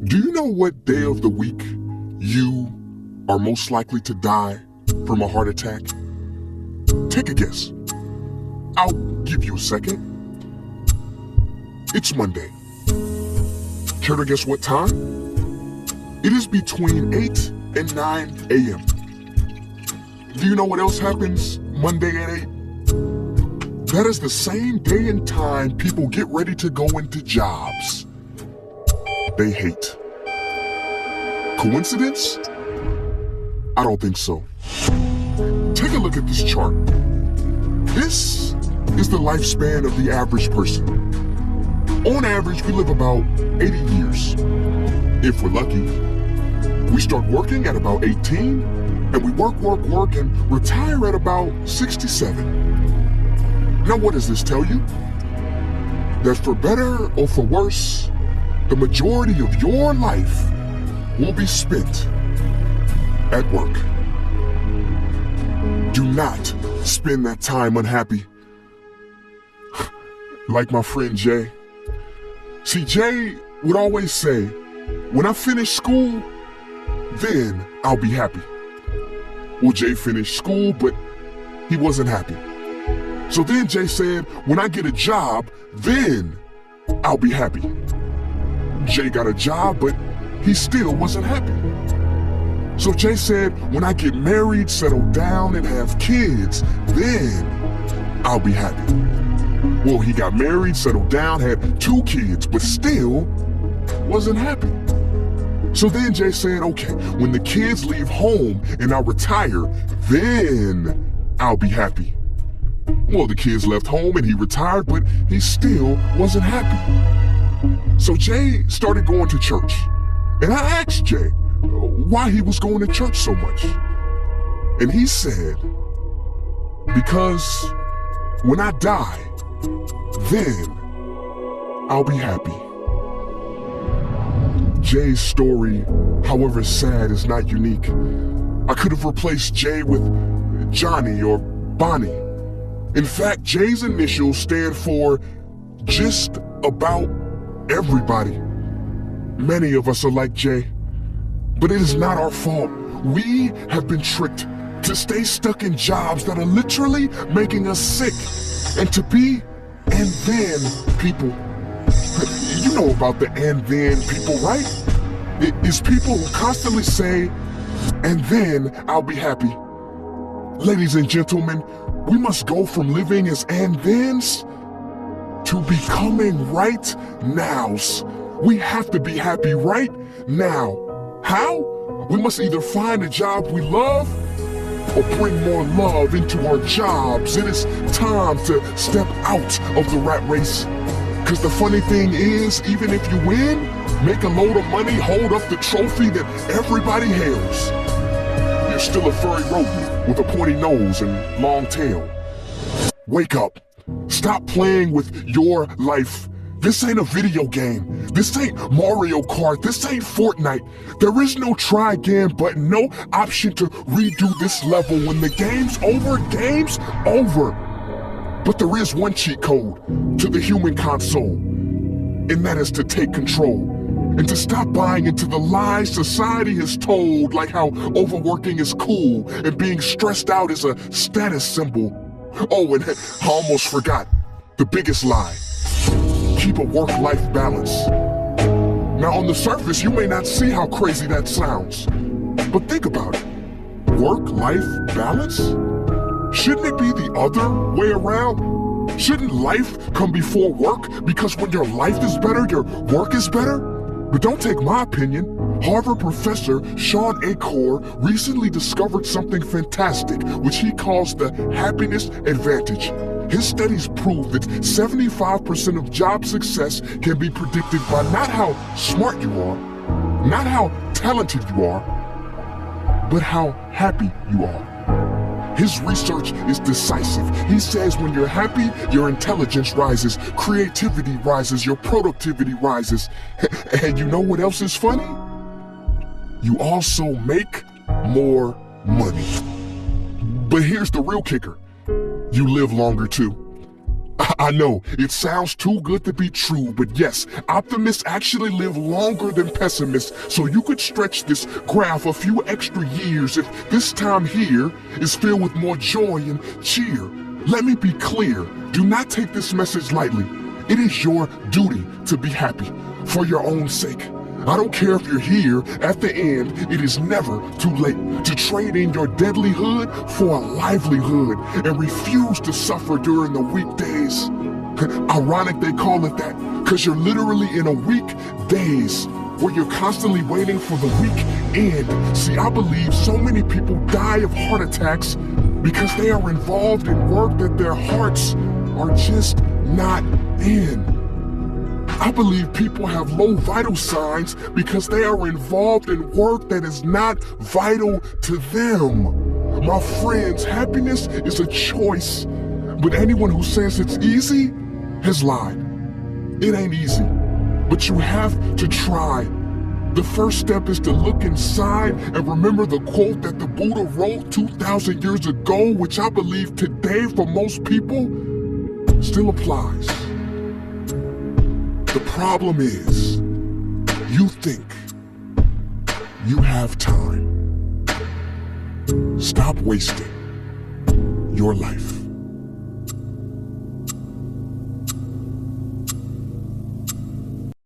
Do you know what day of the week you are most likely to die from a heart attack? Take a guess. I'll give you a second. It's Monday. Care to guess what time? It is between 8 and 9 a.m. Do you know what else happens Monday at 8? That is the same day and time people get ready to go into jobs they hate. Coincidence? I don't think so. Take a look at this chart. This is the lifespan of the average person. On average, we live about 80 years. If we're lucky, we start working at about 18, and we work, and retire at about 67. Now, what does this tell you? That for better or for worse, the majority of your life will be spent at work. Do not spend that time unhappy. Like my friend Jay. See, Jay would always say, when I finish school, then I'll be happy. Well, Jay finished school, but he wasn't happy. So then Jay said, when I get a job, then I'll be happy. Jay got a job, but he still wasn't happy. So Jay said, when I get married, settle down, and have kids, then I'll be happy. Well, he got married, settled down, had 2 kids, but still wasn't happy. So then Jay said, okay, when the kids leave home and I retire, then I'll be happy. Well, the kids left home and he retired, but he still wasn't happy. So Jay started going to church. And I asked Jay why he was going to church so much. And he said, because when I die, then I'll be happy. Jay's story, however sad, is not unique. I could have replaced Jay with Johnny or Bonnie. In fact, Jay's initials stand for just about everybody. Many of us are like Jay, but it is not our fault. We have been tricked to stay stuck in jobs that are literally making us sick, and to be and then people. You know about the and then people, right? It is people who constantly say, and then I'll be happy. Ladies and gentlemen, we must go from living as and thens to becoming right nows. We have to be happy right now. How? We must either find a job we love or bring more love into our jobs. It is time to step out of the rat race. Cause the funny thing is, even if you win, make a load of money, hold up the trophy that everybody hails, you're still a furry rodent with a pointy nose and long tail. Wake up. Stop playing with your life. This ain't a video game. This ain't Mario Kart. This ain't Fortnite. There is no try again button, no option to redo this level. When the game's over, game's over. But there is one cheat code to the human console, and that is to take control and to stop buying into the lies society has told, like how overworking is cool and being stressed out is a status symbol. Oh, and I almost forgot the biggest lie. Keep a work-life balance. Now, on the surface, you may not see how crazy that sounds, but think about it. Work-life balance? Shouldn't it be the other way around? Shouldn't life come before work? Because when your life is better, your work is better? But don't take my opinion. Harvard professor Sean Achor recently discovered something fantastic, which he calls the happiness advantage. His studies prove that 75% of job success can be predicted by not how smart you are, not how talented you are, but how happy you are. His research is decisive. He says when you're happy, your intelligence rises, creativity rises, your productivity rises. And you know what else is funny? You also make more money. But here's the real kicker. You live longer too. I know, it sounds too good to be true, but yes, optimists actually live longer than pessimists, so you could stretch this graph a few extra years if this time here is filled with more joy and cheer. Let me be clear, do not take this message lightly. It is your duty to be happy, for your own sake. I don't care if you're here, at the end, it is never too late to trade in your deadlyhood for a livelihood and refuse to suffer during the weekdays. Ironic they call it that, cause you're literally in a weekdays where you're constantly waiting for the weekend. See, I believe so many people die of heart attacks because they are involved in work that their hearts are just not in. I believe people have low vital signs because they are involved in work that is not vital to them. My friends, happiness is a choice, but anyone who says it's easy has lied. It ain't easy, but you have to try. The first step is to look inside and remember the quote that the Buddha wrote 2,000 years ago, which I believe today for most people still applies. The problem is, you think you have time. Stop wasting your life.